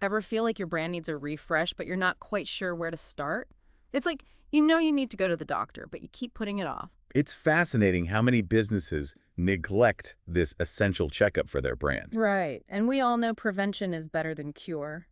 Ever feel like your brand needs a refresh, but you're not quite sure where to start? It's like you know you need to go to the doctor, but you keep putting it off. It's fascinating how many businesses neglect this essential checkup for their brand. Right. And we all know prevention is better than cure.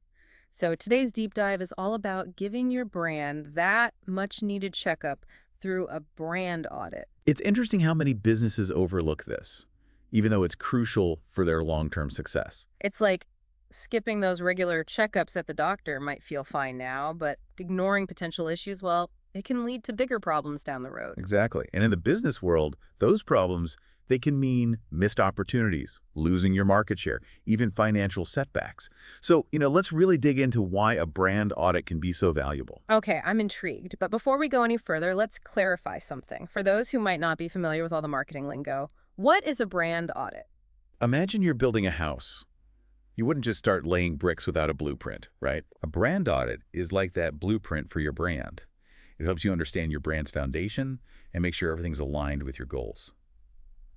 So today's deep dive is all about giving your brand that much needed checkup through a brand audit. It's interesting how many businesses overlook this, even though it's crucial for their long-term success. It's like skipping those regular checkups at the doctor might feel fine now, but ignoring potential issues, well, it can lead to bigger problems down the road. Exactly. And in the business world, those problems, they can mean missed opportunities, losing your market share, even financial setbacks. So, let's really dig into why a brand audit can be so valuable. Okay, I'm intrigued, but before we go any further, let's clarify something. For those who might not be familiar with all the marketing lingo, what is a brand audit? Imagine you're building a house. You wouldn't just start laying bricks without a blueprint, right? A brand audit is like that blueprint for your brand. It helps you understand your brand's foundation and make sure everything's aligned with your goals.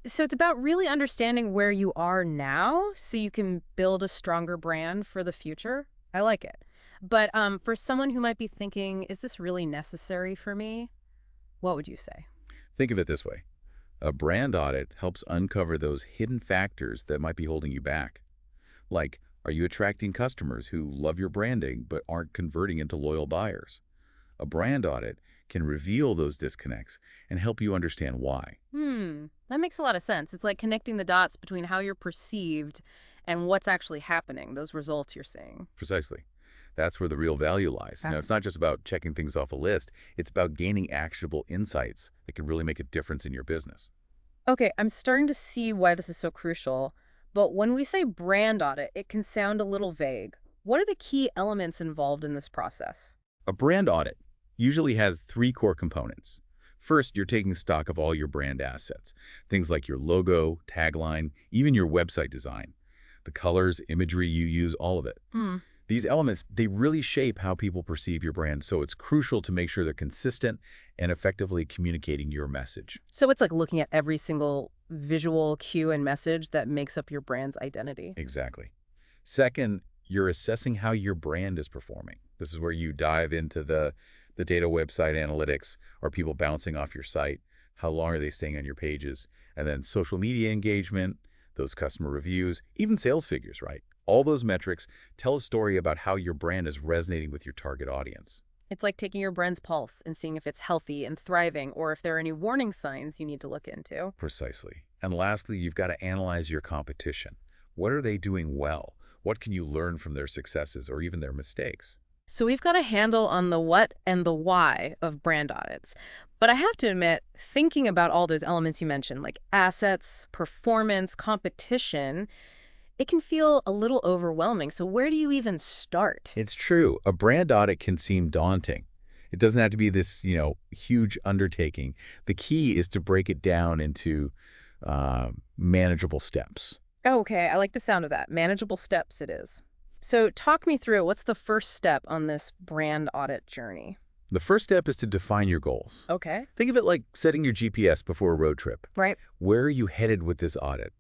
So it's about really understanding where you are now so you can build a stronger brand for the future. I like it. But for someone who might be thinking, is this really necessary for me? What would you say? Think of it this way. A brand audit helps uncover those hidden factors that might be holding you back. Like, are you attracting customers who love your branding but aren't converting into loyal buyers? A brand audit can reveal those disconnects and help you understand why. That makes a lot of sense. It's like connecting the dots between how you're perceived and what's actually happening, those results you're seeing. Precisely. That's where the real value lies. Ah. It's not just about checking things off a list. It's about gaining actionable insights that can really make a difference in your business. Okay, I'm starting to see why this is so crucial. But when we say brand audit, it can sound a little vague. What are the key elements involved in this process? A brand audit usually has three core components. First, you're taking stock of all your brand assets, things like your logo, tagline, even your website design, the colors, imagery you use, all of it. Hmm. These elements, they really shape how people perceive your brand, so it's crucial to make sure they're consistent and effectively communicating your message. So it's like looking at every single visual cue and message that makes up your brand's identity. Exactly. Second, you're assessing how your brand is performing. This is where you dive into the data website analytics. Are people bouncing off your site? How long are they staying on your pages? And then social media engagement, those customer reviews, even sales figures, right? All those metrics tell a story about how your brand is resonating with your target audience. It's like taking your brand's pulse and seeing if it's healthy and thriving or if there are any warning signs you need to look into. Precisely. And lastly, you've got to analyze your competition. What are they doing well? What can you learn from their successes or even their mistakes? So we've got a handle on the what and the why of brand audits. But I have to admit, thinking about all those elements you mentioned, like assets, performance, competition, it can feel a little overwhelming. So where do you even start? It's true. A brand audit can seem daunting. It doesn't have to be this, huge undertaking. The key is to break it down into manageable steps. Oh, okay, I like the sound of that. Manageable steps it is. So talk me through, what's the first step on this brand audit journey? The first step is to define your goals. Okay. Think of it like setting your GPS before a road trip. Right. Where are you headed with this audit?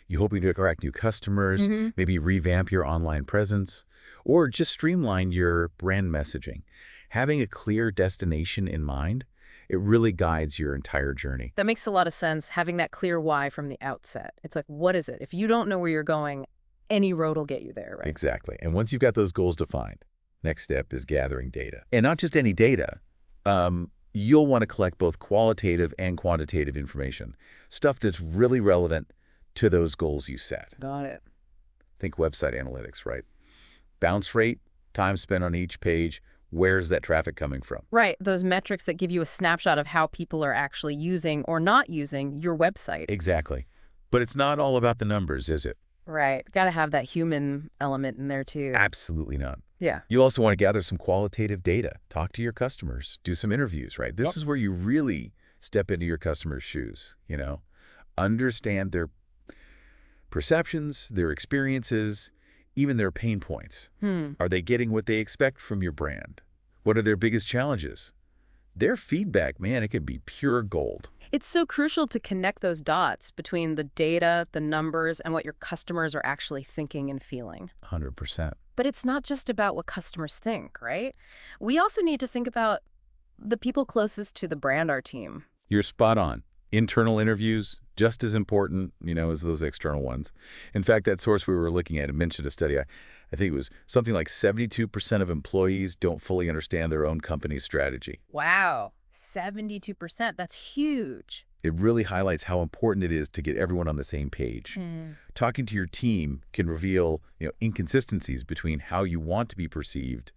You hoping to attract new customers, maybe revamp your online presence, or just streamline your brand messaging? Having a clear destination in mind, it really guides your entire journey. That makes a lot of sense, having that clear why from the outset. It's like, what is it? If you don't know where you're going, any road will get you there, right? Exactly. And once you've got those goals defined, next step is gathering data. And not just any data. You'll want to collect both qualitative and quantitative information, stuff that's really relevant to those goals you set. Got it. Think website analytics, right? Bounce rate, time spent on each page, where's that traffic coming from? Right, those metrics that give you a snapshot of how people are actually using or not using your website. Exactly. But it's not all about the numbers, is it? Right, got to have that human element in there too. Absolutely not. Yeah. You also want to gather some qualitative data. Talk to your customers. Do some interviews, right? This is where you really step into your customers' shoes, Understand their perceptions, their experiences, even their pain points. Are they getting what they expect from your brand? What are their biggest challenges? Their feedback, man, it could be pure gold. It's so crucial to connect those dots between the data, the numbers, and what your customers are actually thinking and feeling. 100%. But it's not just about what customers think, right? We also need to think about the people closest to the brand, our team. You're spot on. Internal interviews, just as important, as those external ones. In fact, that source we were looking at, it mentioned a study. I think it was something like 72% of employees don't fully understand their own company's strategy. Wow, 72%. That's huge. It really highlights how important it is to get everyone on the same page. Talking to your team can reveal, inconsistencies between how you want to be perceived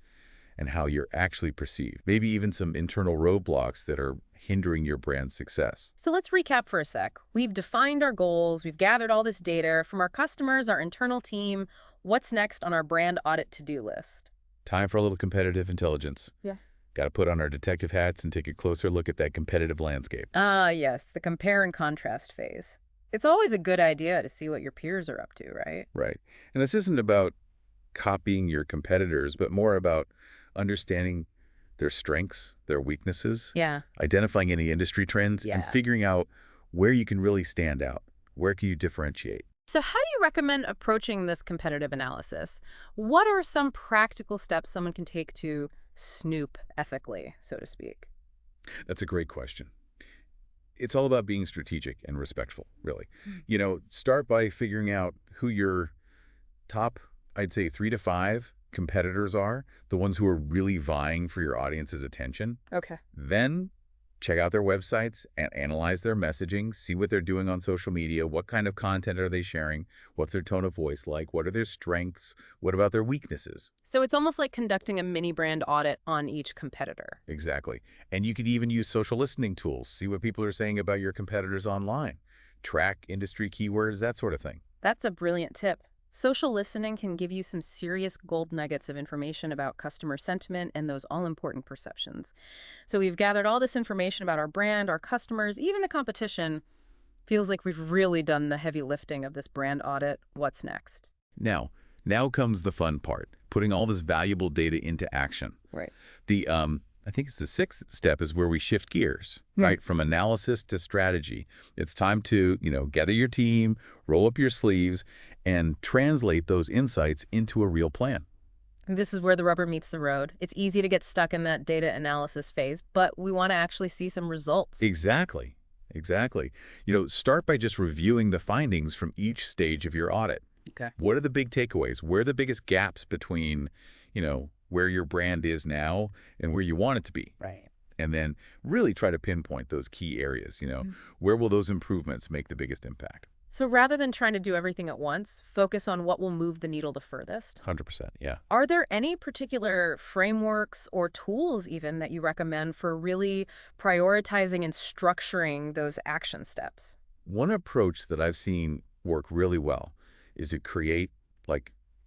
and how you're actually perceived. Maybe even some internal roadblocks that are hindering your brand's success. So let's recap for a sec. We've defined our goals. We've gathered all this data from our customers, our internal team. What's next on our brand audit to-do list? Time for a little competitive intelligence. Yeah. Got to put on our detective hats and take a closer look at that competitive landscape. Ah, yes, the compare and contrast phase. It's always a good idea to see what your peers are up to, right? Right. And this isn't about copying your competitors, but more about understanding their strengths, their weaknesses, Yeah. identifying any industry trends, and Yeah. figuring out where you can really stand out. Where can you differentiate? So how do you recommend approaching this competitive analysis? What are some practical steps someone can take to snoop ethically, so to speak? That's a great question. It's all about being strategic and respectful, really. Start by figuring out who your top, I'd say 3 to 5 competitors are, the ones who are really vying for your audience's attention. Okay. Then check out their websites and analyze their messaging, see what they're doing on social media, what kind of content are they sharing, what's their tone of voice like, what are their strengths, what about their weaknesses. So it's almost like conducting a mini brand audit on each competitor. Exactly. And you could even use social listening tools, see what people are saying about your competitors online, track industry keywords, that sort of thing. That's a brilliant tip. Social listening can give you some serious gold nuggets of information about customer sentiment and those all-important perceptions. So we've gathered all this information about our brand, our customers, even the competition. Feels like we've really done the heavy lifting of this brand audit. What's next? Now comes the fun part, putting all this valuable data into action. Right. I think it's the 6th step is where we shift gears, right? From analysis to strategy. It's time to, gather your team, roll up your sleeves, and translate those insights into a real plan. This is where the rubber meets the road. It's easy to get stuck in that data analysis phase, but we want to actually see some results. Exactly. Start by just reviewing the findings from each stage of your audit. Okay. What are the big takeaways? Where are the biggest gaps between, where your brand is now and where you want it to be? Right. And then really try to pinpoint those key areas, where will those improvements make the biggest impact? So rather than trying to do everything at once, focus on what will move the needle the furthest. 100%, yeah. Are there any particular frameworks or tools even that you recommend for really prioritizing and structuring those action steps? One approach that I've seen work really well is to create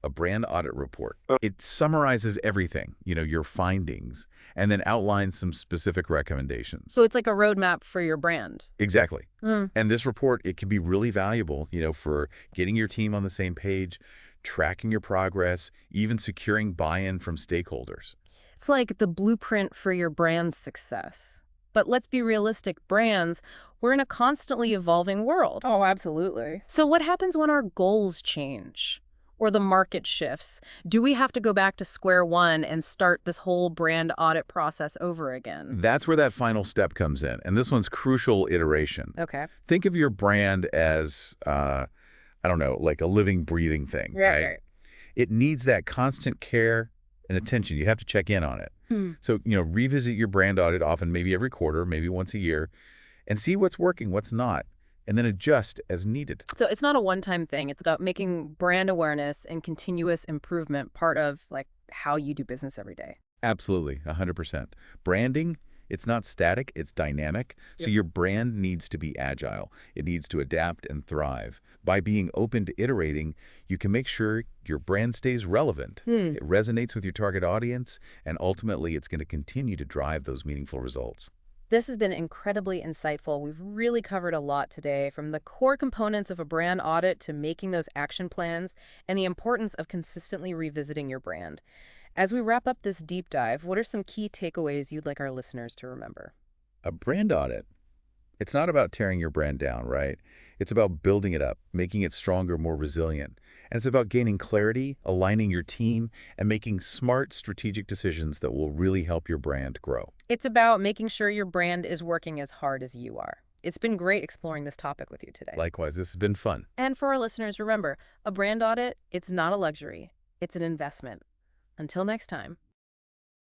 a brand audit report. It summarizes everything, your findings, and then outlines some specific recommendations. So it's like a roadmap for your brand. Exactly. And this report, it can be really valuable, for getting your team on the same page, tracking your progress, even securing buy-in from stakeholders. It's like the blueprint for your brand's success. But let's be realistic, brands, we're in a constantly evolving world. Oh, absolutely. So what happens when our goals change? Or the market shifts? Do we have to go back to square one and start this whole brand audit process over again? That's where that final step comes in. And this one's crucial iteration. Okay. Think of your brand as, like a living, breathing thing, right? It needs that constant care and attention. You have to check in on it. So, revisit your brand audit often, maybe every quarter, maybe once a year, and see what's working, what's not, and then adjust as needed. So it's not a one-time thing. It's about making brand awareness and continuous improvement part of how you do business every day. Absolutely, 100%. Branding, it's not static, it's dynamic. So your brand needs to be agile. It needs to adapt and thrive. By being open to iterating, you can make sure your brand stays relevant. It resonates with your target audience, and ultimately it's going to continue to drive those meaningful results. This has been incredibly insightful. We've really covered a lot today, from the core components of a brand audit to making those action plans and the importance of consistently revisiting your brand. As we wrap up this deep dive, what are some key takeaways you'd like our listeners to remember? A brand audit. It's not about tearing your brand down, right? It's about building it up, making it stronger, more resilient. And it's about gaining clarity, aligning your team, and making smart, strategic decisions that will really help your brand grow. It's about making sure your brand is working as hard as you are. It's been great exploring this topic with you today. Likewise, this has been fun. And for our listeners, remember, a brand audit, it's not a luxury. It's an investment. Until next time.